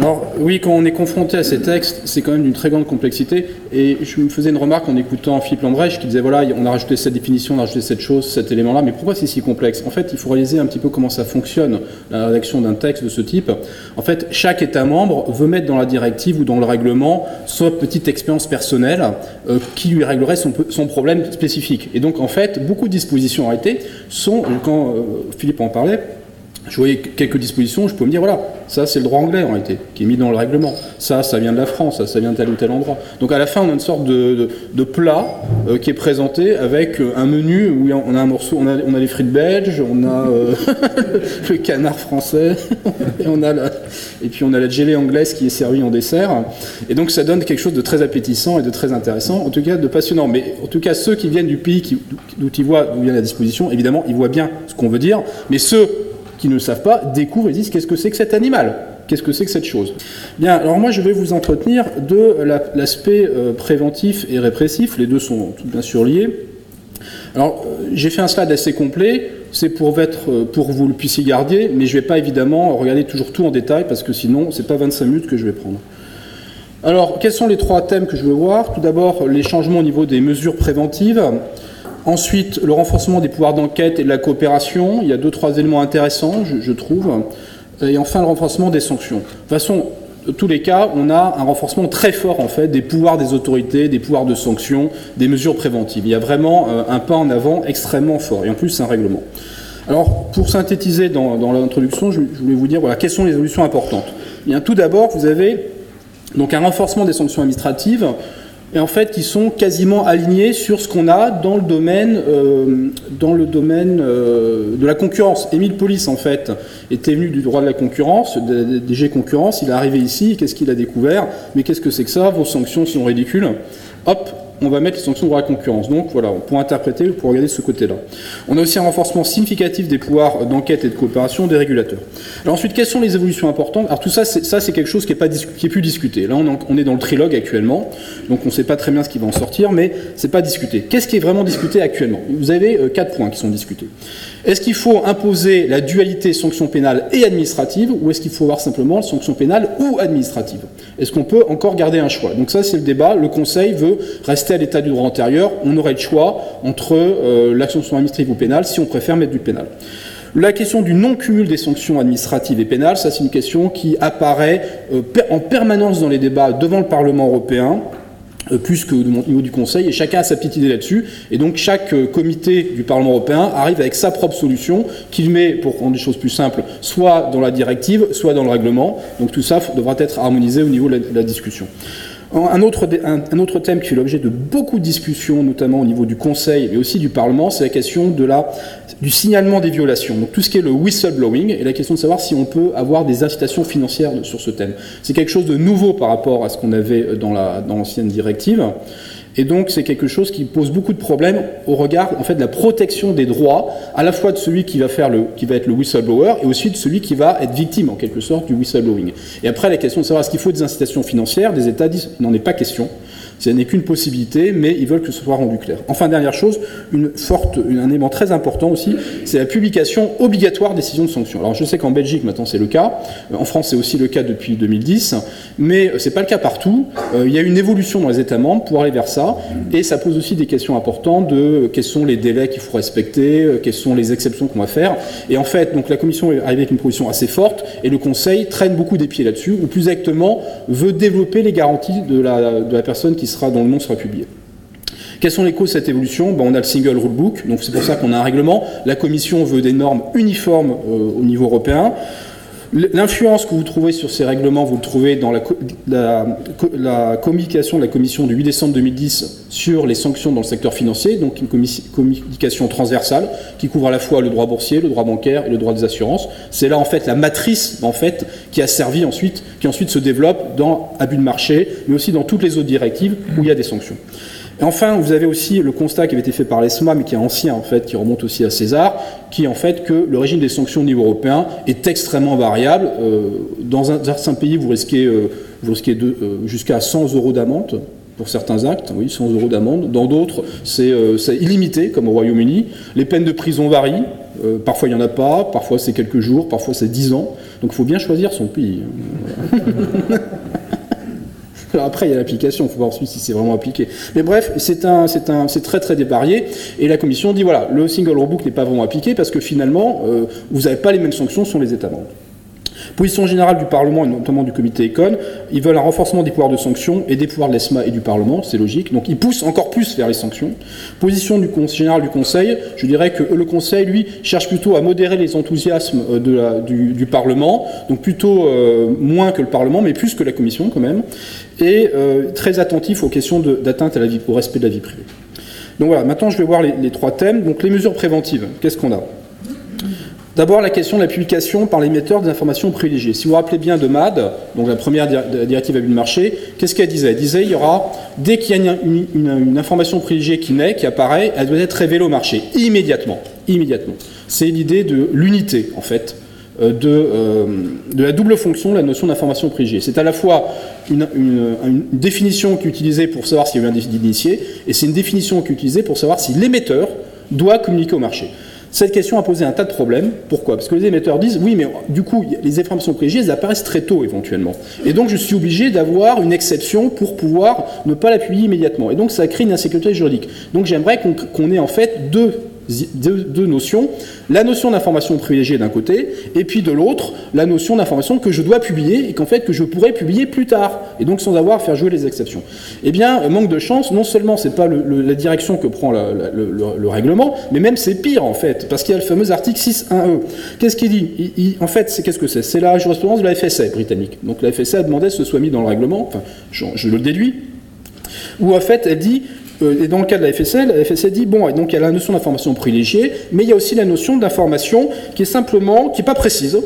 Alors oui, quand on est confronté à ces textes, c'est quand même d'une très grande complexité. Et je me faisais une remarque en écoutant Philippe Lambrèche qui disait voilà, on a rajouté cette définition, on a rajouté cette chose, cet élément-là, mais pourquoi c'est si complexe? En fait, il faut réaliser un petit peu comment ça fonctionne, la rédaction d'un texte de ce type. En fait, chaque État membre veut mettre dans la directive ou dans le règlement sa petite expérience personnelle qui lui réglerait son problème spécifique. Et donc, en fait, beaucoup de dispositions arrêtées sont, quand Philippe en parlait, je voyais quelques dispositions, je peux me dire, voilà, ça c'est le droit anglais en réalité, qui est mis dans le règlement. Ça vient de la France, ça vient de tel ou tel endroit. Donc à la fin, on a une sorte de plat qui est présenté avec un menu où on a un morceau, on a les frites belges, on a le canard français, et puis on a la gelée anglaise qui est servie en dessert. Et donc ça donne quelque chose de très appétissant et de très intéressant, en tout cas de passionnant. Mais en tout cas, ceux qui viennent du pays d'où vient la disposition, évidemment, ils voient bien ce qu'on veut dire, mais ceux qui ne le savent pas, découvrent et disent qu'est-ce que c'est que cet animal? Qu'est-ce que c'est que cette chose? Bien, alors moi je vais vous entretenir de l'aspect préventif et répressif, les deux sont bien sûr liés. Alors j'ai fait un slide assez complet, c'est pour que vous le puissiez garder, mais je ne vais pas évidemment regarder toujours tout en détail parce que sinon c'est pas 25 minutes que je vais prendre. Alors quels sont les trois thèmes que je veux voir? Tout d'abord les changements au niveau des mesures préventives. Ensuite, le renforcement des pouvoirs d'enquête et de la coopération. Il y a 2-3 éléments intéressants, je trouve. Et enfin, le renforcement des sanctions. De toute façon, dans tous les cas, on a un renforcement très fort, en fait, des pouvoirs des autorités, des pouvoirs de sanctions, des mesures préventives. Il y a vraiment un pas en avant extrêmement fort. Et en plus, c'est un règlement. Alors, pour synthétiser dans l'introduction, je voulais vous dire, voilà, quelles sont les évolutions importantes. Bien, tout d'abord, vous avez donc un renforcement des sanctions administratives, et en fait qui sont quasiment alignés sur ce qu'on a dans le domaine de la concurrence. Émile Paulis, en fait, était venu du droit de la concurrence, DG Concurrence, il est arrivé ici, qu'est-ce qu'il a découvert? Mais qu'est-ce que c'est que ça? Vos sanctions sont ridicules. Hop, on va mettre les sanctions de droit de la concurrence. Donc voilà, pour interpréter, pour regarder ce côté-là. On a aussi un renforcement significatif des pouvoirs d'enquête et de coopération des régulateurs. Alors ensuite, quelles sont les évolutions importantes? Alors tout ça, c'est quelque chose qui est plus discuté. Là, on est dans le trilogue actuellement, donc on ne sait pas très bien ce qui va en sortir, mais c'est pas discuté. Qu'est-ce qui est vraiment discuté actuellement? Vous avez 4 points qui sont discutés. Est-ce qu'il faut imposer la dualité sanction pénale et administrative, ou est-ce qu'il faut avoir simplement sanction pénale ou administrative? Est-ce qu'on peut encore garder un choix? Donc ça, c'est le débat. Le Conseil veut rester à l'état du droit antérieur. On aurait le choix entre la sanction administrative ou pénale si on préfère mettre du pénal. La question du non-cumul des sanctions administratives et pénales, ça c'est une question qui apparaît en permanence dans les débats devant le Parlement européen, plus qu'au niveau du Conseil, et chacun a sa petite idée là-dessus, et donc chaque comité du Parlement européen arrive avec sa propre solution, qu'il met, pour rendre les choses plus simples, soit dans la directive, soit dans le règlement, donc tout ça devra être harmonisé au niveau de la discussion. Un autre thème qui fait l'objet de beaucoup de discussions, notamment au niveau du Conseil, mais aussi du Parlement, c'est la question du signalement des violations. Donc tout ce qui est le whistleblowing, et la question de savoir si on peut avoir des incitations financières sur ce thème. C'est quelque chose de nouveau par rapport à ce qu'on avait dans l'ancienne directive. Et donc c'est quelque chose qui pose beaucoup de problèmes au regard en fait de la protection des droits, à la fois de celui qui va être le whistleblower et aussi de celui qui va être victime en quelque sorte du whistleblowing. Et après la question de savoir est-ce qu'il faut des incitations financières, des États disent il n'en est pas question. Ce n'est qu'une possibilité, mais ils veulent que ce soit rendu clair. Enfin, dernière chose, un élément très important aussi, c'est la publication obligatoire des décisions de sanction. Alors je sais qu'en Belgique, maintenant c'est le cas, en France c'est aussi le cas depuis 2010, mais c'est pas le cas partout. Il y a une évolution dans les États membres pour aller vers ça, et ça pose aussi des questions importantes de quels sont les délais qu'il faut respecter, quelles sont les exceptions qu'on va faire. Et en fait, donc la Commission est arrivée avec une position assez forte, et le Conseil traîne beaucoup des pieds là-dessus, ou plus exactement veut développer les garanties de la personne dont le nom sera publié. Quelles sont les causes de cette évolution? On a le Single Rule Book, donc c'est pour ça qu'on a un règlement. La Commission veut des normes uniformes au niveau européen. L'influence que vous trouvez sur ces règlements, vous le trouvez dans la communication de la Commission du 8 décembre 2010 sur les sanctions dans le secteur financier, donc une communication transversale qui couvre à la fois le droit boursier, le droit bancaire et le droit des assurances. C'est là en fait la matrice qui a servi ensuite, qui ensuite se développe dans abus de marché, mais aussi dans toutes les autres directives où il y a des sanctions. Et enfin, vous avez aussi le constat qui avait été fait par l'ESMA, mais qui est ancien en fait, qui remonte aussi à César, qui est en fait que le régime des sanctions au niveau européen est extrêmement variable. Dans certains pays, vous risquez jusqu'à 100 € d'amende pour certains actes, oui, 100 € d'amende. Dans d'autres, c'est illimité, comme au Royaume-Uni. Les peines de prison varient. Parfois, il n'y en a pas. Parfois, c'est quelques jours. Parfois, c'est 10 ans. Donc il faut bien choisir son pays. Alors après, il y a l'application, il faut voir ensuite si c'est vraiment appliqué. Mais bref, c'est très très dévarié, et la Commission dit, voilà, le single rulebook n'est pas vraiment appliqué, parce que finalement, vous n'avez pas les mêmes sanctions sur les États membres. Position générale du Parlement, et notamment du comité Econ, ils veulent un renforcement des pouvoirs de sanction et des pouvoirs de l'ESMA et du Parlement, c'est logique, donc ils poussent encore plus vers les sanctions. Position générale du Conseil, je dirais que le Conseil, lui, cherche plutôt à modérer les enthousiasmes du Parlement, donc plutôt moins que le Parlement, mais plus que la Commission quand même, et très attentif aux questions d'atteinte au respect de la vie privée. Donc voilà, maintenant je vais voir les trois thèmes. Donc les mesures préventives, qu'est-ce qu'on a ? D'abord, la question de la publication par l'émetteur des informations privilégiées. Si vous vous rappelez bien de MAD, donc la première directive abus de marché, qu'est-ce qu'elle disait ? Elle disait, il y aura, dès qu'il y a une information privilégiée qui naît, qui apparaît, elle doit être révélée au marché, immédiatement. Immédiatement. C'est l'idée de l'unité, en fait, de la double fonction de la notion d'information privilégiée. C'est à la fois une définition qui est utilisée pour savoir s'il y a eu un délit d'initié, et c'est une définition qui est utilisée pour savoir si l'émetteur doit communiquer au marché. Cette question a posé un tas de problèmes. Pourquoi ? Parce que les émetteurs disent, oui, mais du coup, les informations privilégiées, elles apparaissent très tôt, éventuellement. Et donc, je suis obligé d'avoir une exception pour pouvoir ne pas la publier immédiatement. Et donc, ça crée une insécurité juridique. Donc, j'aimerais qu'on ait en fait deux notions. La notion d'information privilégiée d'un côté, et puis de l'autre, la notion d'information que je dois publier, et qu'en fait, que je pourrais publier plus tard. Et donc, sans avoir à faire jouer les exceptions. Eh bien, manque de chance, non seulement c'est pas la direction que prend le règlement, mais même c'est pire, en fait. Parce qu'il y a le fameux article 6.1e. Qu'est-ce qu'il dit ? En fait, qu'est-ce que c'est ? C'est la jurisprudence de la FSA britannique. Donc la FSA a demandé que ce soit mis dans le règlement, enfin, je le déduis, où en fait, elle dit, et dans le cas de la FSA dit, bon, et donc il y a la notion d'information privilégiée, mais il y a aussi la notion d'information qui est pas précise.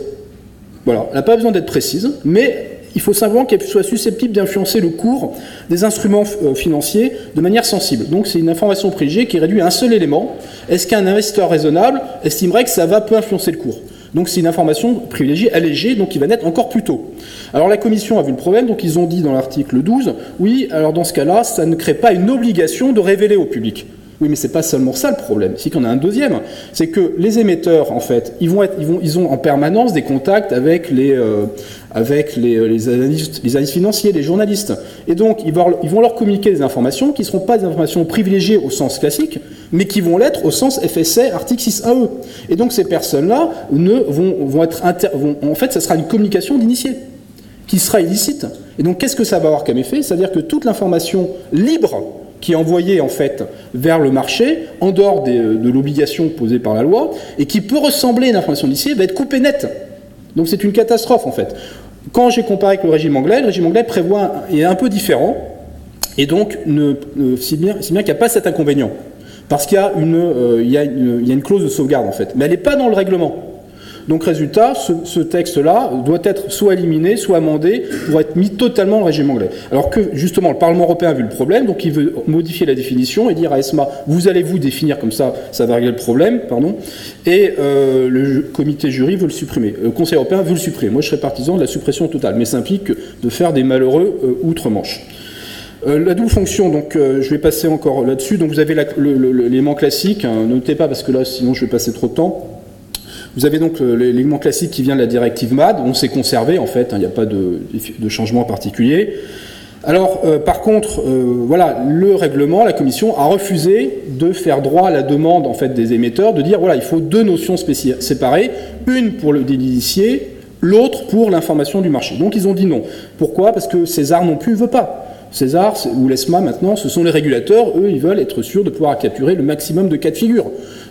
Voilà, elle n'a pas besoin d'être précise, mais il faut simplement qu'elle soit susceptible d'influencer le cours des instruments financiers de manière sensible. Donc c'est une information privilégiée qui est réduite à un seul élément. Est-ce qu'un investisseur raisonnable estimerait que ça peut influencer le cours ? Donc c'est une information privilégiée allégée, donc qui va naître encore plus tôt. Alors la Commission a vu le problème, donc ils ont dit dans l'article 12, oui, alors dans ce cas-là, ça ne crée pas une obligation de révéler au public. Oui, mais c'est pas seulement ça le problème, c'est qu'on a un deuxième, c'est que les émetteurs, en fait, ils ont en permanence des contacts avec les analystes financiers, les journalistes. Et donc, ils vont leur communiquer des informations qui ne seront pas des informations privilégiées au sens classique, mais qui vont l'être au sens FSA, article 6.1e. Et donc, ces personnes-là en fait, ça sera une communication d'initié, qui sera illicite. Et donc, qu'est-ce que ça va avoir comme effet ? C'est-à-dire que toute l'information libre qui est envoyée, en fait, vers le marché, en dehors de l'obligation posée par la loi, et qui peut ressembler à une information d'initié, va être coupée net. Donc c'est une catastrophe, en fait. Quand j'ai comparé avec le régime anglais est un peu différent, et donc, si bien qu'il n'y a pas cet inconvénient. Parce qu'il y a une clause de sauvegarde, en fait. Mais elle n'est pas dans le règlement. Donc, résultat, ce texte-là doit être soit éliminé, soit amendé pour être mis totalement dans le régime anglais. Alors que, justement, le Parlement européen a vu le problème, donc il veut modifier la définition et dire à ESMA, vous allez vous définir comme ça va régler le problème, et le comité jury veut le supprimer. Le Conseil européen veut le supprimer. Moi, je serais partisan de la suppression totale, mais ça implique de faire des malheureux outre-Manche. La double fonction, donc je vais passer encore là-dessus. Donc vous avez l'élément classique, hein, notez pas parce que là, sinon je vais passer trop de temps. Vous avez donc l'élément classique qui vient de la directive MAD, on s'est conservé en fait, il n'y a pas de changement particulier. Alors, par contre, voilà, le règlement, la Commission a refusé de faire droit à la demande en fait des émetteurs, de dire voilà, il faut deux notions séparées, une pour le délit d'initié, l'autre pour l'information du marché. Donc ils ont dit non. Pourquoi ? Parce que César non plus ne veut pas. César ou l'ESMA maintenant, ce sont les régulateurs, eux, ils veulent être sûrs de pouvoir capturer le maximum de cas de figure.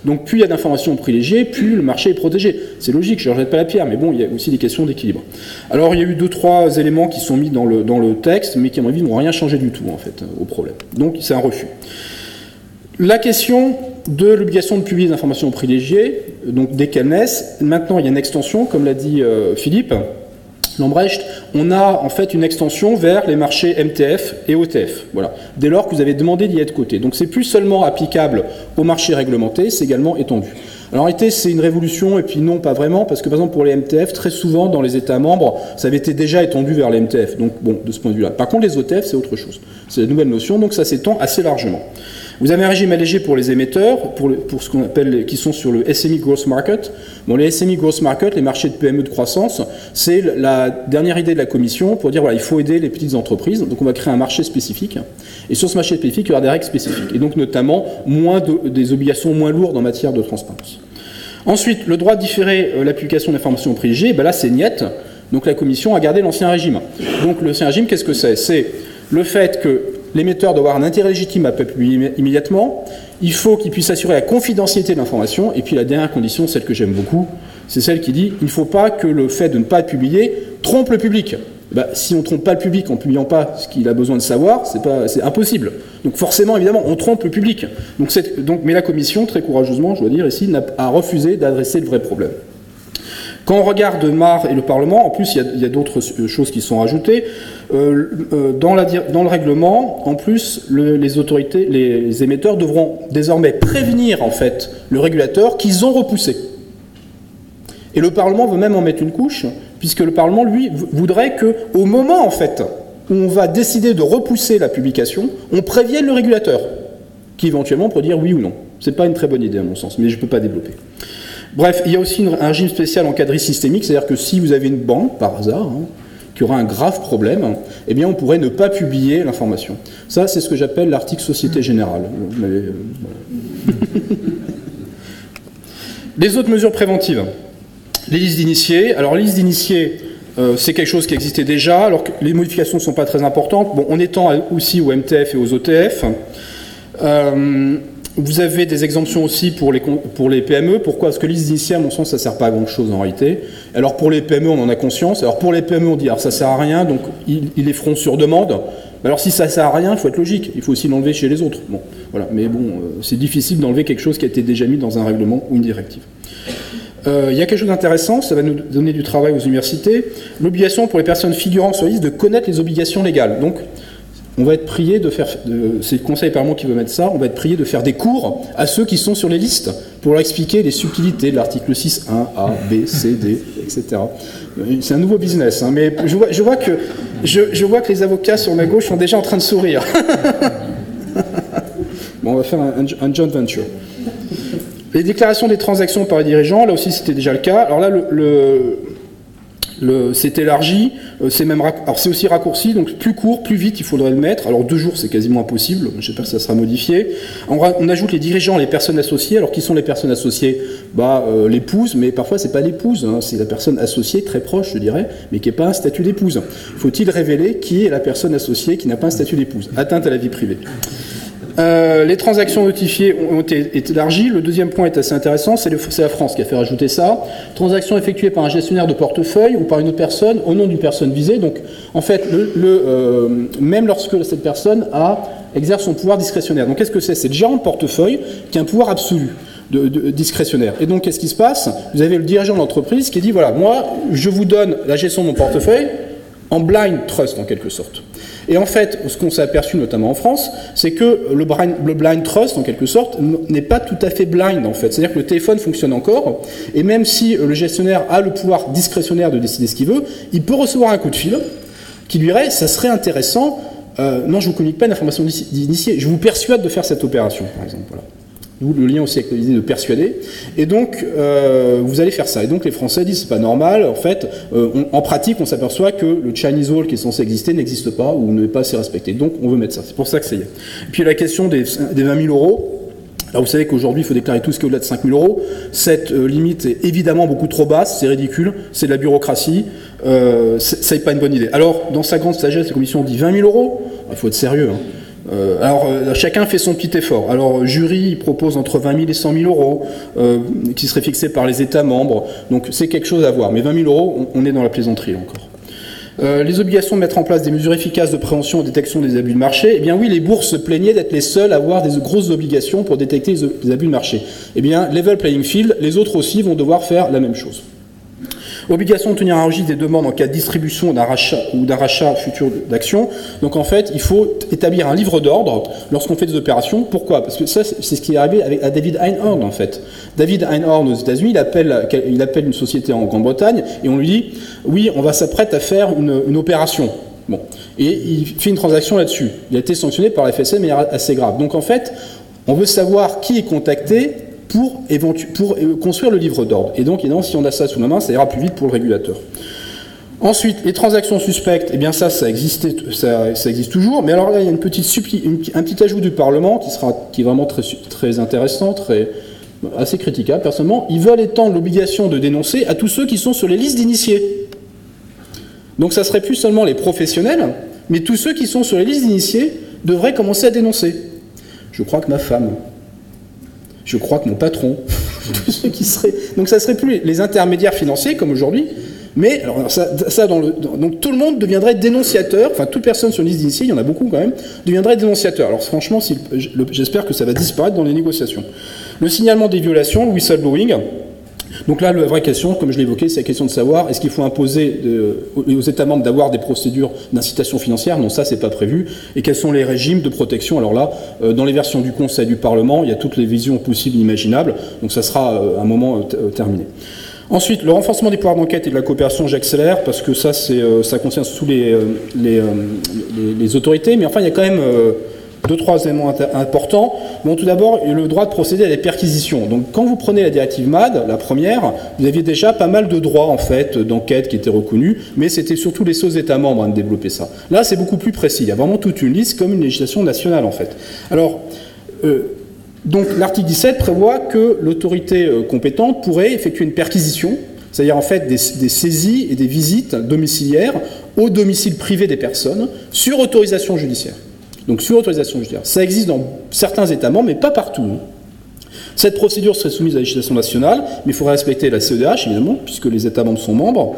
Donc plus il y a d'informations privilégiées, plus le marché est protégé. C'est logique, je ne rejette pas la pierre, mais bon, il y a aussi des questions d'équilibre. Alors il y a eu 2-3 éléments qui sont mis dans le texte, mais qui à mon avis n'ont rien changé du tout en fait au problème. Donc c'est un refus. La question de l'obligation de publier des informations privilégiées, donc dès qu'elles naissent, maintenant il y a une extension, comme l'a dit Philippe Lambrecht, on a en fait une extension vers les marchés MTF et OTF. Voilà. Dès lors que vous avez demandé d'y être coté. Donc c'est plus seulement applicable aux marchés réglementés, c'est également étendu. Alors en réalité, c'est une révolution, et puis non, pas vraiment, parce que par exemple pour les MTF, très souvent dans les États membres, ça avait été déjà étendu vers les MTF. Donc bon, de ce point de vue-là. Par contre, les OTF, c'est autre chose. C'est la nouvelle notion, donc ça s'étend assez largement. Vous avez un régime allégé pour les émetteurs, pour ce qu'on appelle, qui sont sur le SME Growth Market. Bon, les SME Growth Market, les marchés de PME de croissance, c'est la dernière idée de la Commission pour dire, voilà, il faut aider les petites entreprises. Donc, on va créer un marché spécifique. Et sur ce marché spécifique, il y aura des règles spécifiques. Et donc, notamment, des obligations moins lourdes en matière de transparence. Ensuite, le droit de différer l'application d'informations privilégiées, ben là, c'est niet. Donc, la Commission a gardé l'ancien régime. Donc, l'ancien régime, qu'est-ce que c'est? C'est le fait que l'émetteur doit avoir un intérêt légitime à publier immédiatement, il faut qu'il puisse assurer la confidentialité de l'information, et puis la dernière condition, celle que j'aime beaucoup, c'est celle qui dit il ne faut pas que le fait de ne pas être publié trompe le public. Ben, si on ne trompe pas le public en ne publiant pas ce qu'il a besoin de savoir, c'est impossible. Donc forcément, évidemment, on trompe le public. Mais la Commission, très courageusement, je dois dire ici, a refusé d'adresser le vrai problème. Quand on regarde MAR et le Parlement, en plus, il y a d'autres choses qui sont rajoutées. Dans le règlement, en plus, les émetteurs devront désormais prévenir, en fait, le régulateur qu'ils ont repoussé. Et le Parlement veut même en mettre une couche, puisque le Parlement, lui, voudrait qu'au moment, en fait, où on va décider de repousser la publication, on prévienne le régulateur, qui éventuellement pourrait dire oui ou non. C'est pas une très bonne idée, à mon sens, mais je ne peux pas développer. Bref, il y a aussi un régime spécial en cas de risque systémique, c'est-à-dire que si vous avez une banque, par hasard, qui aura un grave problème, eh bien on pourrait ne pas publier l'information. Ça, c'est ce que j'appelle l'article Société Générale. Les autres mesures préventives. Les listes d'initiés. Alors, les listes d'initiés, c'est quelque chose qui existait déjà, alors que les modifications ne sont pas très importantes. Bon, on étend aussi aux MTF et aux OTF. Vous avez des exemptions aussi pour les PME. Pourquoi? Parce que liste d'initiés, à mon sens, ça ne sert pas à grand-chose en réalité. Alors pour les PME, on en a conscience. Alors pour les PME, on dit alors ça ne sert à rien, donc ils les feront sur demande. Alors si ça ne sert à rien, il faut être logique. Il faut aussi l'enlever chez les autres. Bon, voilà. Mais bon, c'est difficile d'enlever quelque chose qui a été déjà mis dans un règlement ou une directive. Il y a quelque chose d'intéressant, ça va nous donner du travail aux universités. L'obligation pour les personnes figurant sur la liste de connaître les obligations légales. Donc, on va être prié de faire, c'est le Conseil Parlement qui veut mettre ça, on va être prié de faire des cours à ceux qui sont sur les listes pour leur expliquer les subtilités de l'article 6, 1, A, B, C, D, etc. C'est un nouveau business, hein, mais je vois que les avocats sur ma gauche sont déjà en train de sourire. Bon, on va faire un joint venture. Les déclarations des transactions par les dirigeants, là aussi c'était déjà le cas. Alors là, c'est élargi, c'est aussi raccourci, donc plus court, plus vite, il faudrait le mettre. Alors 2 jours, c'est quasiment impossible, j'espère que ça sera modifié. On ajoute les dirigeants, les personnes associées. Alors qui sont les personnes associées? L'épouse, mais parfois c'est pas l'épouse, hein, c'est la personne associée très proche, je dirais, mais qui n'est pas un statut d'épouse. Faut-il révéler qui est la personne associée qui n'a pas un statut d'épouse? Atteinte à la vie privée. Les transactions notifiées ont été élargies. Le deuxième point est assez intéressant, c'est la France qui a fait rajouter ça. Transactions effectuées par un gestionnaire de portefeuille ou par une autre personne au nom d'une personne visée. Donc, en fait, même lorsque cette personne exerce son pouvoir discrétionnaire. Donc, qu'est-ce que c'est? C'est le gérant de portefeuille qui a un pouvoir absolu. Discrétionnaire. Et donc, qu'est-ce qui se passe? Vous avez le dirigeant de l'entreprise qui dit, voilà, moi, je vous donne la gestion de mon portefeuille en blind trust, en quelque sorte. Et en fait, ce qu'on s'est aperçu, notamment en France, c'est que le blind trust, en quelque sorte, n'est pas tout à fait blind, en fait. C'est-à-dire que le téléphone fonctionne encore, et même si le gestionnaire a le pouvoir discrétionnaire de décider ce qu'il veut, il peut recevoir un coup de fil qui lui dirait, ça serait intéressant, non, je ne vous communique pas d'informations d'initié, je vous persuade de faire cette opération, par exemple. Voilà. D'où le lien aussi avec l'idée de persuader. Et donc, vous allez faire ça. Et donc, les Français disent, c'est pas normal. En fait, en pratique, on s'aperçoit que le Chinese Wall qui est censé exister n'existe pas ou n'est pas assez respecté. Donc, on veut mettre ça. C'est pour ça que ça y est. Et puis, la question des 20 000 euros. Alors, vous savez qu'aujourd'hui, il faut déclarer tout ce qui est au-delà de 5 000 euros. Cette limite est évidemment beaucoup trop basse. C'est ridicule. C'est de la bureaucratie. Ça n'est pas une bonne idée. Alors, dans sa grande sagesse, la Commission dit 20 000 euros. Il faut être sérieux, hein. Chacun fait son petit effort. Alors, jury propose entre 20 000 et 100 000 euros, qui seraient fixés par les États membres. Donc, c'est quelque chose à voir. Mais 20 000 euros, on est dans la plaisanterie encore. Les obligations de mettre en place des mesures efficaces de prévention et de détection des abus de marché. Eh bien, oui, les bourses se plaignaient d'être les seules à avoir des grosses obligations pour détecter les abus de marché. Eh bien, level playing field, les autres aussi vont devoir faire la même chose. Obligation de tenir un registre des demandes en cas de distribution ou d'un rachat futur d'actions. Donc en fait, il faut établir un livre d'ordre lorsqu'on fait des opérations. Pourquoi? Parce que ça, c'est ce qui est arrivé à David Einhorn en fait. David Einhorn aux États-Unis, il appelle une société en Grande-Bretagne et on lui dit oui, on va s'apprête à faire une opération. Bon, et il fait une transaction là-dessus. Il a été sanctionné par la FSM, mais assez grave. Donc en fait, On veut savoir qui est contacté pour construire le livre d'ordre. Et donc, évidemment, si on a ça sous la main, ça ira plus vite pour le régulateur. Ensuite, les transactions suspectes, eh bien ça existe toujours. Mais alors là, il y a un petit ajout du Parlement qui est vraiment très intéressant, assez critiquable personnellement. Ils veulent étendre l'obligation de dénoncer à tous ceux qui sont sur les listes d'initiés. Donc ça serait plus seulement les professionnels, mais tous ceux qui sont sur les listes d'initiés devraient commencer à dénoncer. Je crois que ma femme, je crois que mon patron, tous ceux qui seraient... Donc ça serait plus les intermédiaires financiers comme aujourd'hui, mais alors donc tout le monde deviendrait dénonciateur, enfin toute personne sur une liste d'initiés, il y en a beaucoup quand même, deviendrait dénonciateur. Alors franchement, j'espère que ça va disparaître dans les négociations. Le signalement des violations, le whistleblowing. Donc là, la vraie question, comme je l'ai évoqué, c'est la question de savoir est-ce qu'il faut imposer aux États membres d'avoir des procédures d'incitation financière. Non, ça, c'est pas prévu. Et quels sont les régimes de protection? Alors là, dans les versions du Conseil du Parlement, il y a toutes les visions possibles et imaginables. Donc ça sera à un moment terminé. Ensuite, le renforcement des pouvoirs d'enquête et de la coopération, j'accélère, parce que ça concerne sous les autorités. Mais enfin, il y a quand même... deux, trois éléments importants. Bon, tout d'abord, le droit de procéder à des perquisitions. Donc, quand vous prenez la directive MAD, la première, vous aviez déjà pas mal de droits, en fait, d'enquête qui étaient reconnus, mais c'était surtout les seuls États membres de développer ça. Là, c'est beaucoup plus précis. Il y a vraiment toute une liste, comme une législation nationale, en fait. Alors, donc, l'article 17 prévoit que l'autorité compétente pourrait effectuer une perquisition, c'est-à-dire, en fait, des saisies et des visites domiciliaires au domicile privé des personnes sur autorisation judiciaire. Donc sur autorisation judiciaire. Ça existe dans certains États membres, mais pas partout. Cette procédure serait soumise à la législation nationale, mais il faudrait respecter la CEDH, évidemment, puisque les États membres sont membres.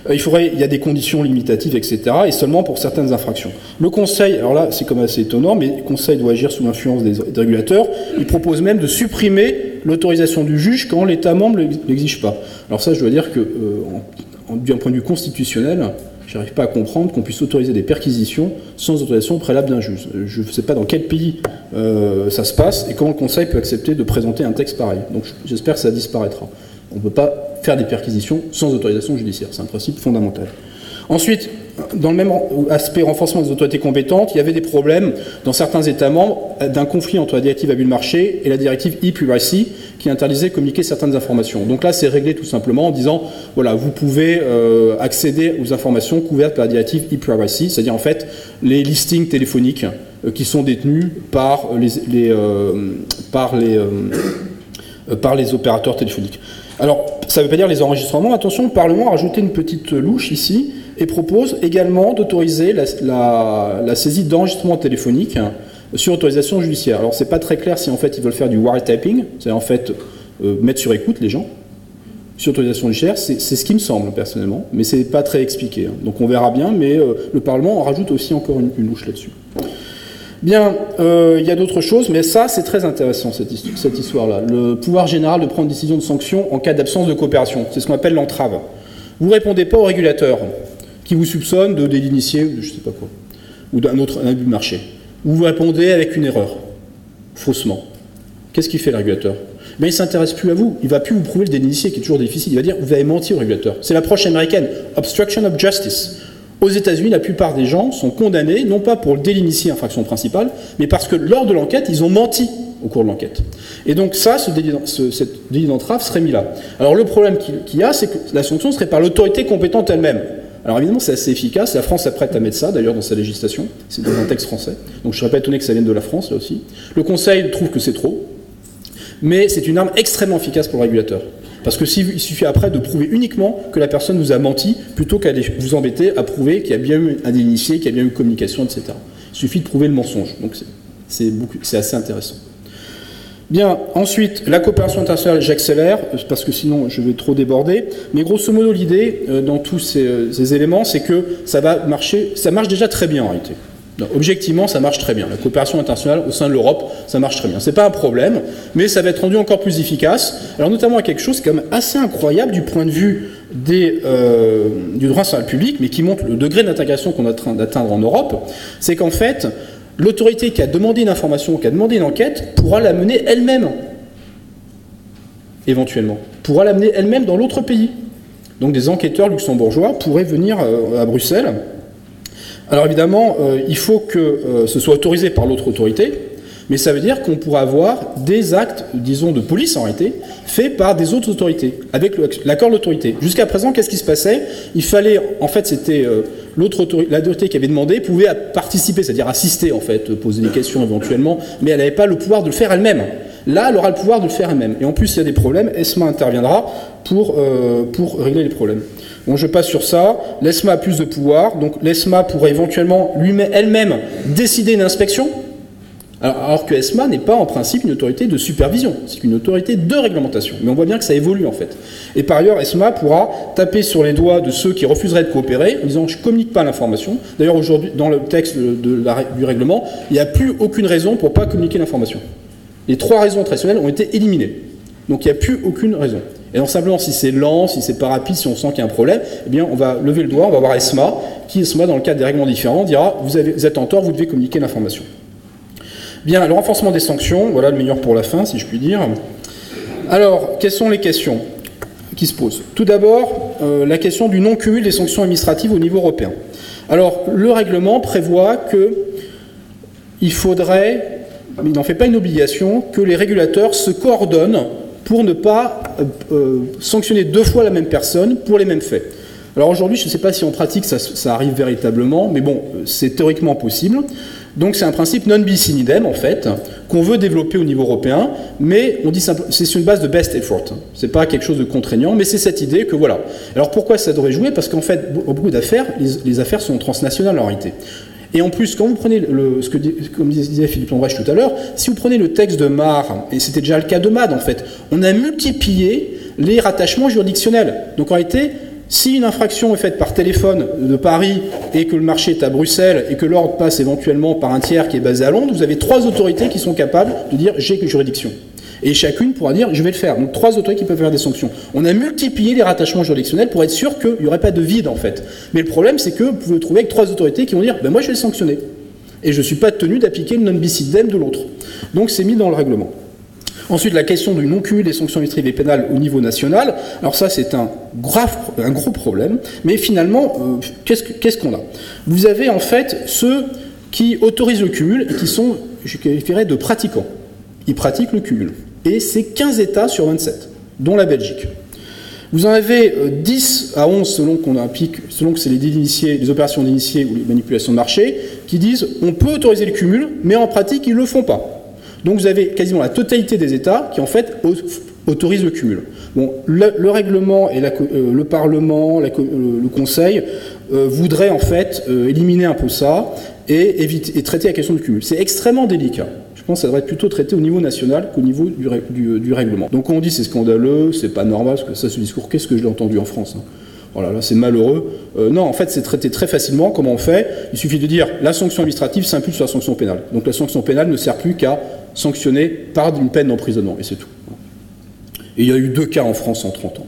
Il y a des conditions limitatives, etc., et seulement pour certaines infractions. Le Conseil, alors là, c'est comme assez étonnant, mais le Conseil doit agir sous l'influence des régulateurs. Il propose même de supprimer l'autorisation du juge quand l'État membre ne l'exige pas. Alors ça, je dois dire que, d'un point de vue constitutionnel, je n'arrive pas à comprendre qu'on puisse autoriser des perquisitions sans autorisation préalable d'un juge. Je ne sais pas dans quel pays ça se passe et comment le Conseil peut accepter de présenter un texte pareil. Donc j'espère que ça disparaîtra. On ne peut pas faire des perquisitions sans autorisation judiciaire. C'est un principe fondamental. Ensuite, dans le même aspect renforcement des autorités compétentes, il y avait des problèmes dans certains États membres d'un conflit entre la directive abus de marché et la directive e-privacy qui interdisait de communiquer certaines informations. Donc là, c'est réglé tout simplement en disant, voilà, vous pouvez accéder aux informations couvertes par la directive e-privacy, c'est-à-dire en fait les listings téléphoniques qui sont détenus par les opérateurs téléphoniques. Alors, ça ne veut pas dire les enregistrements. Attention, le Parlement a rajouté une petite louche ici et propose également d'autoriser la saisie d'enregistrements téléphoniques sur autorisation judiciaire. Alors, c'est pas très clair si en fait ils veulent faire du wiretapping, c'est en fait mettre sur écoute les gens sur autorisation judiciaire. C'est ce qui me semble personnellement, mais c'est pas très expliqué. Donc, on verra bien, mais le Parlement en rajoute aussi encore une louche là-dessus. Bien, il y a d'autres choses, mais ça, c'est très intéressant, cette histoire-là. Le pouvoir général de prendre une décision de sanction en cas d'absence de coopération. C'est ce qu'on appelle l'entrave. Vous ne répondez pas au régulateur qui vous soupçonne de délit d'initié ou de je ne sais pas quoi, ou d'un autre abus de marché. Vous répondez avec une erreur, faussement. Qu'est-ce qu'il fait, le régulateur? Il ne s'intéresse plus à vous. Il ne va plus vous prouver le délit d'initié, qui est toujours difficile. Il va dire, vous avez menti au régulateur. C'est l'approche américaine, obstruction of justice. Aux États-Unis, la plupart des gens sont condamnés, non pas pour le délit initié, infraction principale, mais parce que lors de l'enquête, ils ont menti au cours de l'enquête. Et donc ça, ce délit d'entrave serait mis là. Alors le problème qu'il y a, c'est que la sanction serait par l'autorité compétente elle-même. Alors évidemment, c'est assez efficace. La France s'apprête à mettre ça, d'ailleurs, dans sa législation. C'est dans un texte français. Donc je ne serais pas étonné que ça vienne de la France, là aussi. Le Conseil trouve que c'est trop, mais c'est une arme extrêmement efficace pour le régulateur. Parce que il suffit après de prouver uniquement que la personne vous a menti, plutôt qu'à vous embêter à prouver qu'il y a bien eu un délit initié, qu'il y a bien eu communication, etc. Il suffit de prouver le mensonge. Donc c'est assez intéressant. Bien, ensuite, la coopération internationale, j'accélère, parce que sinon je vais trop déborder. Mais grosso modo, l'idée dans tous ces éléments, c'est que ça va marcher, ça marche déjà très bien en réalité. Donc, objectivement, ça marche très bien. La coopération internationale au sein de l'Europe, ça marche très bien. C'est pas un problème, mais ça va être rendu encore plus efficace. Alors notamment à quelque chose qui est quand même assez incroyable du point de vue du droit national public, mais qui montre le degré d'intégration qu'on est en train d'atteindre en Europe, c'est qu'en fait, l'autorité qui a demandé une information, qui a demandé une enquête, pourra la mener elle-même, éventuellement. Pourra la mener elle-même dans l'autre pays. Donc des enquêteurs luxembourgeois pourraient venir à Bruxelles. Alors évidemment, il faut que ce soit autorisé par l'autre autorité, Mais ça veut dire qu'on pourra avoir des actes, disons, de police en réalité, faits par des autres autorités, avec l'accord de l'autorité. Jusqu'à présent, qu'est-ce qui se passait? Il fallait, en fait, c'était l'autorité qui avait demandé pouvait participer, c'est-à-dire assister, en fait, poser des questions éventuellement, mais elle n'avait pas le pouvoir de le faire elle-même. Là, elle aura le pouvoir de le faire elle-même. Et en plus, il y a des problèmes, ESMA interviendra pour régler les problèmes. Bon, je passe sur ça. L'ESMA a plus de pouvoir, donc l'ESMA pourrait éventuellement elle-même décider une inspection, alors que ESMA n'est pas en principe une autorité de supervision, c'est une autorité de réglementation. Mais on voit bien que ça évolue en fait. Et par ailleurs, ESMA pourra taper sur les doigts de ceux qui refuseraient de coopérer en disant « je ne communique pas l'information ». D'ailleurs, aujourd'hui, dans le texte du règlement, il n'y a plus aucune raison pour ne pas communiquer l'information. Les 3 raisons traditionnelles ont été éliminées. Donc il n'y a plus aucune raison. Et donc simplement, si c'est lent, si c'est pas rapide, si on sent qu'il y a un problème, eh bien on va lever le doigt, on va voir ESMA, qui ESMA, dans le cadre des règlements différents, dira vous êtes en tort, vous devez communiquer l'information. Bien, le renforcement des sanctions, voilà le meilleur pour la fin, si je puis dire. Alors, quelles sont les questions qui se posent? Tout d'abord, la question du non-cumul des sanctions administratives au niveau européen. Alors, le règlement prévoit qu'il faudrait, mais il n'en fait pas une obligation, que les régulateurs se coordonnent pour ne pas sanctionner 2 fois la même personne pour les mêmes faits. Alors aujourd'hui, je ne sais pas si en pratique ça arrive véritablement, mais bon, c'est théoriquement possible. Donc c'est un principe non bis in idem, en fait, qu'on veut développer au niveau européen, mais on dit c'est sur une base de best effort. C'est pas quelque chose de contraignant, mais c'est cette idée que voilà. Alors pourquoi ça devrait jouer? Parce qu'en fait, beaucoup d'affaires, les affaires sont transnationales en réalité. Et en plus, quand vous prenez comme disait Philippe Lambrecht tout à l'heure, si vous prenez le texte de Mar, et c'était déjà le cas de MAD en fait, on a multiplié les rattachements juridictionnels. Donc en réalité, si une infraction est faite par téléphone de Paris et que le marché est à Bruxelles et que l'ordre passe éventuellement par un tiers qui est basé à Londres, vous avez 3 autorités qui sont capables de dire j'ai que juridiction. Et chacune pourra dire je vais le faire. Donc 3 autorités qui peuvent faire des sanctions. On a multiplié les rattachements juridictionnels pour être sûr qu'il n'y aurait pas de vide en fait. Mais le problème c'est que vous pouvez vous trouver avec 3 autorités qui vont dire ben moi je vais le sanctionner. Et je ne suis pas tenu d'appliquer le non bis idem de l'autre. Donc c'est mis dans le règlement. Ensuite, la question du non-cumul des sanctions administratives et pénales au niveau national. Alors ça, c'est un gros problème. Mais finalement, qu'est-ce qu'on a? Vous avez en fait ceux qui autorisent le cumul et qui sont, je qualifierais, de pratiquants. Ils pratiquent le cumul. Et c'est 15 États sur 27, dont la Belgique. Vous en avez 10 à 11 selon qu'on applique, selon que c'est les opérations d'initiés ou les manipulations de marché, qui disent on peut autoriser le cumul, mais en pratique, ils ne le font pas. Donc vous avez quasiment la totalité des États qui en fait autorisent le cumul. Bon, le règlement et le Parlement, le Conseil voudraient en fait éliminer un peu ça et traiter la question du cumul. C'est extrêmement délicat. Je pense que ça devrait être plutôt traité au niveau national qu'au niveau du règlement. Donc on dit c'est scandaleux, c'est pas normal, parce que ça, ce discours, qu'est-ce que je l'ai entendu en France hein. Oh là là, c'est malheureux. Non, en fait, c'est traité très facilement. Comment on fait? Il suffit de dire la sanction administrative s'impute sur la sanction pénale. Donc la sanction pénale ne sert plus qu'à sanctionner par une peine d'emprisonnement, et c'est tout. Et il y a eu 2 cas en France en 30 ans.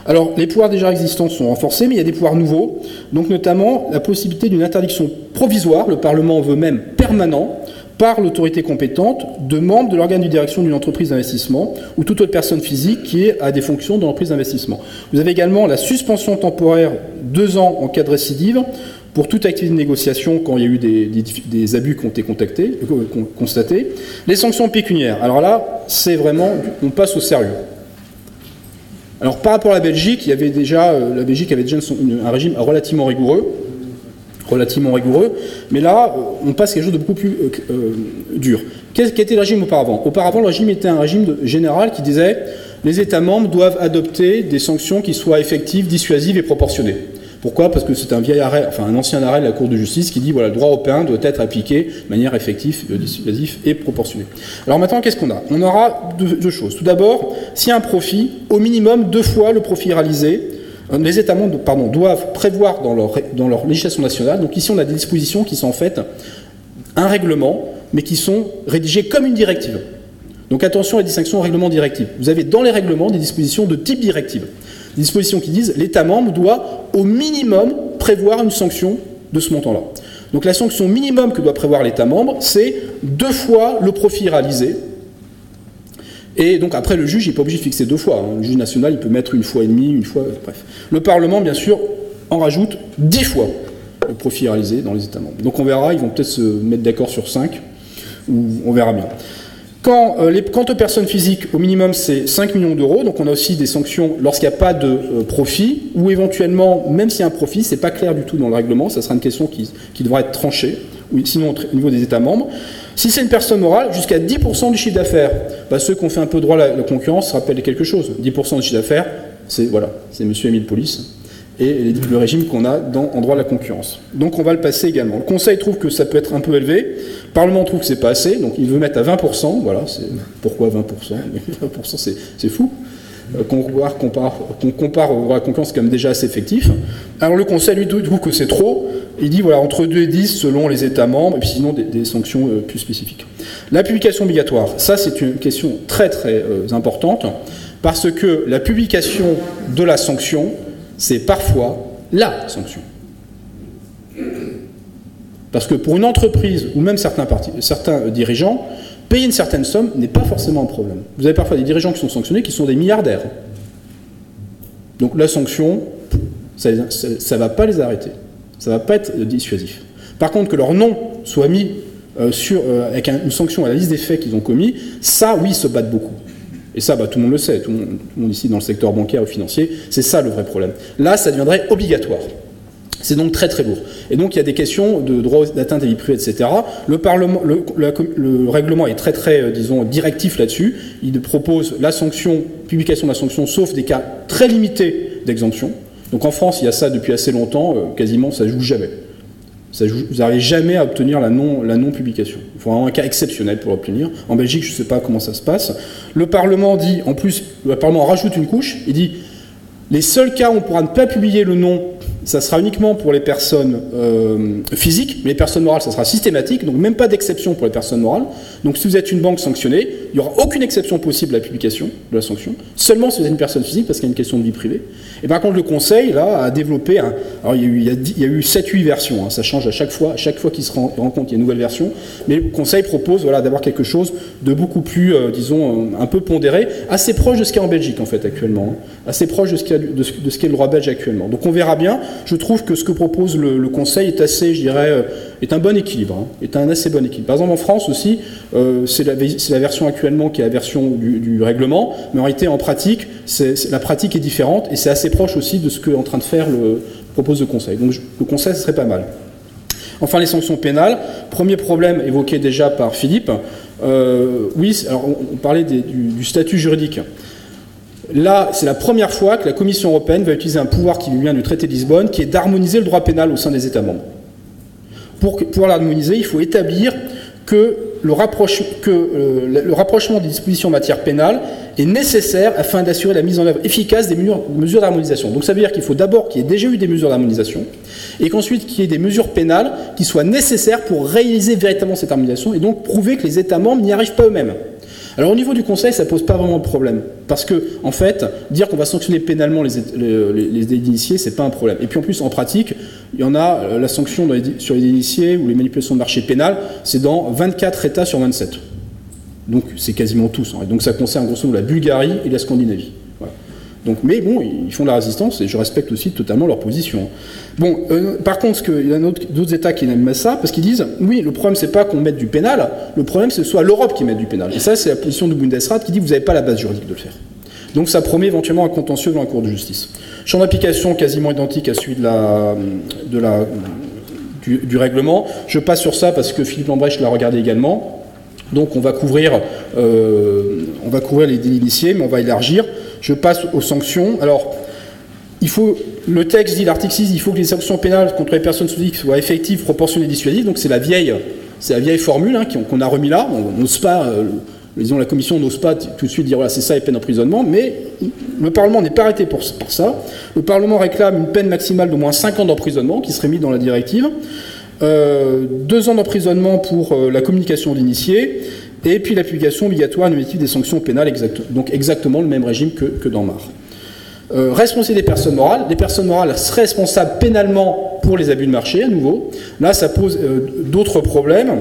Alors, les pouvoirs déjà existants sont renforcés, mais il y a des pouvoirs nouveaux, donc notamment la possibilité d'une interdiction provisoire, le Parlement en veut même permanent, par l'autorité compétente de membres de l'organe de direction d'une entreprise d'investissement ou toute autre personne physique qui a des fonctions dans l'entreprise d'investissement. Vous avez également la suspension temporaire 2 ans en cas de récidive pour toute activité de négociation quand il y a eu des abus qui ont été constatés. Les sanctions pécuniaires. Alors là, c'est vraiment, on passe au sérieux. Alors par rapport à la Belgique, la Belgique avait déjà un régime relativement rigoureux, mais là, on passe à quelque chose de beaucoup plus dur. Qu'était le régime auparavant? Auparavant, le régime était un régime général qui disait les États membres doivent adopter des sanctions qui soient effectives, dissuasives et proportionnées. Pourquoi? Parce que c'est un vieil arrêt, enfin un ancien arrêt de la Cour de justice qui dit voilà, le droit européen doit être appliqué de manière effective, dissuasive et proportionnée. Alors maintenant, qu'est-ce qu'on a? On aura 2 choses. Tout d'abord, s'il y a un profit, au minimum 2 fois le profit réalisé, les États membres doivent prévoir dans leur législation nationale. Donc ici, on a des dispositions qui sont en fait un règlement, mais qui sont rédigées comme une directive. Donc attention à la distinction règlement-directive. Vous avez dans les règlements des dispositions de type directive. Des dispositions qui disent l'État membre doit au minimum prévoir une sanction de ce montant-là. Donc la sanction minimum que doit prévoir l'État membre, c'est 2 fois le profit réalisé. Et donc après, le juge n'est pas obligé de fixer 2 fois. Hein. Le juge national, il peut mettre 1,5 fois, 1 fois, bref. Le Parlement, bien sûr, en rajoute 10 fois le profit réalisé dans les États membres. Donc on verra, ils vont peut-être se mettre d'accord sur 5. on verra bien. Quant aux personnes physiques, au minimum c'est 5 millions d'euros, donc on a aussi des sanctions lorsqu'il n'y a pas de profit, ou éventuellement, même s'il y a un profit, c'est pas clair du tout dans le règlement, ça sera une question qui devra être tranchée, ou sinon au niveau des États membres. Si c'est une personne morale, jusqu'à 10% du chiffre d'affaires. Ceux qui ont fait un peu droit à la concurrence se rappellent quelque chose. 10% du chiffre d'affaires, c'est monsieur Émile Paulis, et le régime qu'on a en droit à la concurrence. Donc on va le passer également. Le Conseil trouve que ça peut être un peu élevé, le Parlement trouve que c'est pas assez, donc il veut mettre à 20%, pourquoi 20% 20% c'est fou. Qu'on compare au droit à la concurrence, c'est quand même déjà assez effectif. Alors le Conseil, lui, trouve que c'est trop. Il dit, entre 2 et 10 selon les États membres, et puis sinon des sanctions plus spécifiques. La publication obligatoire, ça c'est une question très très importante, parce que la publication de la sanction, c'est parfois la sanction. Parce que pour une entreprise, ou même certains dirigeants, payer une certaine somme n'est pas forcément un problème. Vous avez parfois des dirigeants qui sont sanctionnés qui sont des milliardaires. Donc la sanction, ça ne va pas les arrêter. Ça ne va pas être dissuasif. Par contre, que leur nom soit mis avec une sanction à la liste des faits qu'ils ont commis, ça, oui, ils se battent beaucoup. Et ça, tout le monde le sait, tout le monde ici dans le secteur bancaire ou financier, c'est ça le vrai problème. Là, ça deviendrait obligatoire. C'est donc très très lourd. Et donc il y a des questions de droit d'atteinte à la vie privée, etc. Le règlement est très très, directif là-dessus. Il propose la sanction, publication de la sanction, sauf des cas très limités d'exemption. Donc en France, il y a ça depuis assez longtemps, quasiment ça ne joue jamais. Vous n'arrivez jamais à obtenir la non-publication. Il faut vraiment un cas exceptionnel pour l'obtenir. En Belgique, je ne sais pas comment ça se passe. Le Parlement dit, en plus, le Parlement rajoute une couche, il dit les seuls cas où on pourra ne pas publier le nom, ça sera uniquement pour les personnes physiques, mais les personnes morales, ça sera systématique, donc même pas d'exception pour les personnes morales. Donc si vous êtes une banque sanctionnée, il n'y aura aucune exception possible à la publication de la sanction, seulement si vous êtes une personne physique, parce qu'il y a une question de vie privée. Et par contre, le Conseil, là, a développé, alors il y a eu 7-8 versions, ça change à chaque fois qu'il se rend compte, il y a une nouvelle version, mais le Conseil propose d'avoir quelque chose de beaucoup plus, un peu pondéré, assez proche de ce qu'il y a en Belgique, en fait, actuellement, assez proche de ce qu'est le droit belge actuellement. Donc on verra bien. Je trouve que ce que propose le Conseil est assez, est un bon équilibre, est un assez bon équilibre. Par exemple, en France aussi, c'est la version actuellement qui est la version du règlement, mais en réalité, en pratique, la pratique est différente et c'est assez proche aussi de ce qu'est en train de faire propose le Conseil. Donc le Conseil, ce serait pas mal. Enfin, les sanctions pénales. Premier problème évoqué déjà par Philippe. Oui, alors on parlait du statut juridique. Là, c'est la première fois que la Commission européenne va utiliser un pouvoir qui lui vient du traité de Lisbonne, qui est d'harmoniser le droit pénal au sein des États membres. Pour pouvoir l'harmoniser, il faut établir que le rapprochement des dispositions en matière pénale est nécessaire afin d'assurer la mise en œuvre efficace des mesures d'harmonisation. Donc ça veut dire qu'il faut d'abord qu'il y ait déjà eu des mesures d'harmonisation et qu'ensuite qu'il y ait des mesures pénales qui soient nécessaires pour réaliser véritablement cette harmonisation et donc prouver que les États membres n'y arrivent pas eux-mêmes. Alors au niveau du Conseil, ça ne pose pas vraiment de problème. Parce que, en fait, dire qu'on va sanctionner pénalement les initiés, c'est pas un problème. Et puis en plus, en pratique, il y en a, la sanction sur les initiés ou les manipulations de marché pénal, c'est dans 24 États sur 27. Donc c'est quasiment tous. Donc ça concerne grosso modo la Bulgarie et la Scandinavie. Voilà. Donc, mais bon, ils font de la résistance et je respecte aussi totalement leur position. Bon, par contre, il y a d'autres États qui n'aiment pas ça parce qu'ils disent oui, le problème c'est pas qu'on mette du pénal, le problème c'est que ce soit l'Europe qui mette du pénal. Et ça, c'est la position du Bundesrat qui dit vous n'avez pas la base juridique de le faire. Donc ça promet éventuellement un contentieux devant la Cour de justice. Champ d'application quasiment identique à celui du règlement. Je passe sur ça parce que Philippe Lambrecht l'a regardé également. Donc on va couvrir les délits initiés, mais on va élargir. Je passe aux sanctions. Alors, le texte dit, l'article 6, il faut que les sanctions pénales contre les personnes physiques soient effectives, proportionnées et dissuasives. Donc c'est la vieille formule qu'on a remis là. On n'ose pas, la Commission n'ose pas tout de suite dire voilà, c'est ça les peines d'emprisonnement, mais le Parlement n'est pas arrêté pour ça. Le Parlement réclame une peine maximale d'au moins 5 ans d'emprisonnement qui serait mise dans la directive. 2 ans d'emprisonnement pour la communication d'initiés, et puis la publication obligatoire annuelle des sanctions pénales, donc exactement le même régime que dans MAR. Responsabilité des personnes morales. Les personnes morales seraient responsables pénalement pour les abus de marché, à nouveau. Là, ça pose d'autres problèmes.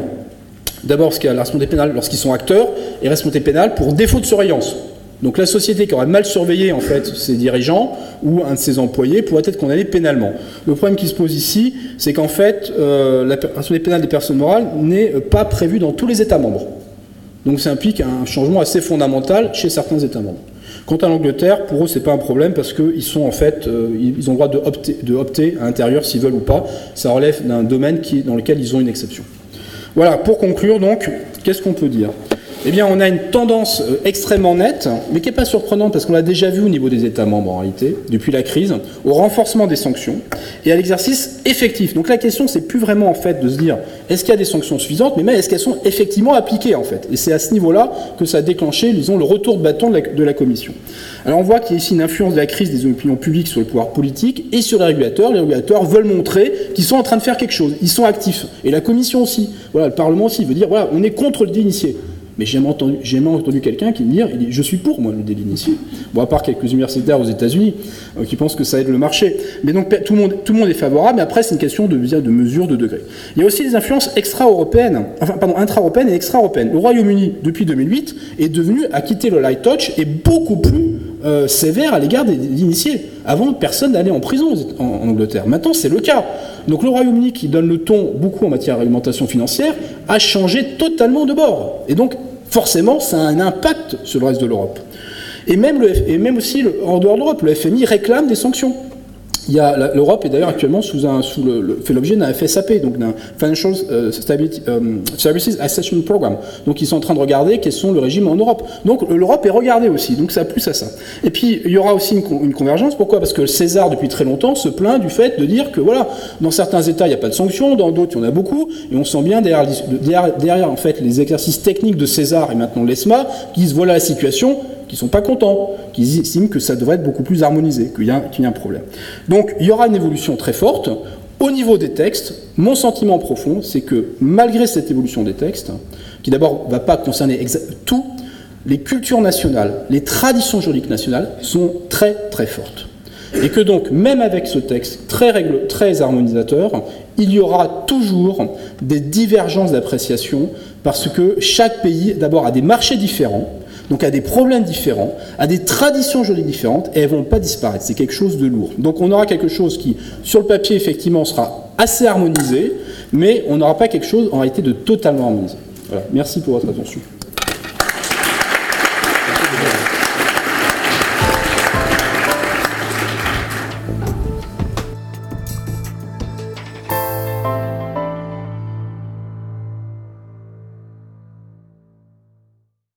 D'abord, parce qu'il y a la responsabilité pénale lorsqu'ils sont acteurs, et responsabilité pénale pour défaut de surveillance. Donc la société qui aurait mal surveillé en fait ses dirigeants ou un de ses employés pourrait être condamnée pénalement. Le problème qui se pose ici, c'est qu'en fait, la responsabilité pénale des personnes morales n'est pas prévue dans tous les États membres. Donc ça implique un changement assez fondamental chez certains États membres. Quant à l'Angleterre, pour eux, c'est pas un problème parce qu'ils sont en fait, ils ont le droit de opter à l'intérieur s'ils veulent ou pas. Ça relève d'un domaine dans lequel ils ont une exception. Voilà, pour conclure donc, qu'est-ce qu'on peut dire ? Eh bien, on a une tendance extrêmement nette, mais qui n'est pas surprenante parce qu'on l'a déjà vu au niveau des États membres en réalité, depuis la crise, au renforcement des sanctions et à l'exercice effectif. Donc la question, c'est plus vraiment en fait de se dire est-ce qu'il y a des sanctions suffisantes, mais même est-ce qu'elles sont effectivement appliquées en fait. Et c'est à ce niveau-là que ça a déclenché, disons, le retour de bâton de la Commission. Alors on voit qu'il y a ici une influence de la crise des opinions publiques sur le pouvoir politique et sur les régulateurs. Les régulateurs veulent montrer qu'ils sont en train de faire quelque chose, ils sont actifs. Et la Commission aussi, voilà, le Parlement aussi veut dire voilà, on est contre le délit. Mais j'ai jamais entendu quelqu'un qui me dit je suis pour moi le délit initié. Bon, à part quelques universitaires aux États-Unis qui pensent que ça aide le marché. Mais donc tout le monde est favorable. Mais après c'est une question de mesure, de degré. Il y a aussi des influences intra-européennes et extra-européennes. Le Royaume-Uni depuis 2008 a quitté le light touch et beaucoup plus sévère à l'égard des initiés. Avant, personne n'allait en prison en Angleterre. Maintenant, c'est le cas. Donc le Royaume-Uni, qui donne le ton beaucoup en matière de réglementation financière, a changé totalement de bord. Et donc, forcément, ça a un impact sur le reste de l'Europe. Et même aussi, en dehors de l'Europe, le FMI réclame des sanctions. L'Europe est d'ailleurs actuellement fait l'objet d'un FSAP, donc d'un Financial Services Assessment Program. Donc ils sont en train de regarder quels sont le régime en Europe. Donc l'Europe est regardée aussi, donc ça pousse à ça. Et puis il y aura aussi une convergence. Pourquoi ? Parce que le César, depuis très longtemps, se plaint du fait de dire que voilà, dans certains États il n'y a pas de sanctions, dans d'autres il y en a beaucoup, et on sent bien derrière en fait les exercices techniques de César et maintenant l'ESMA qui disent voilà la situation, qui ne sont pas contents, qui estiment que ça devrait être beaucoup plus harmonisé, qu'il y a un problème. Donc il y aura une évolution très forte. Au niveau des textes, mon sentiment profond, c'est que malgré cette évolution des textes, qui d'abord ne va pas concerner tout, les cultures nationales, les traditions juridiques nationales sont très très fortes. Et que donc, même avec ce texte très harmonisateur, il y aura toujours des divergences d'appréciation parce que chaque pays, d'abord, a des marchés différents, donc a des problèmes différents, a des traditions juridiques différentes, et elles ne vont pas disparaître. C'est quelque chose de lourd. Donc on aura quelque chose qui, sur le papier, effectivement, sera assez harmonisé, mais on n'aura pas quelque chose, en réalité, de totalement harmonisé. Voilà. Merci pour votre attention.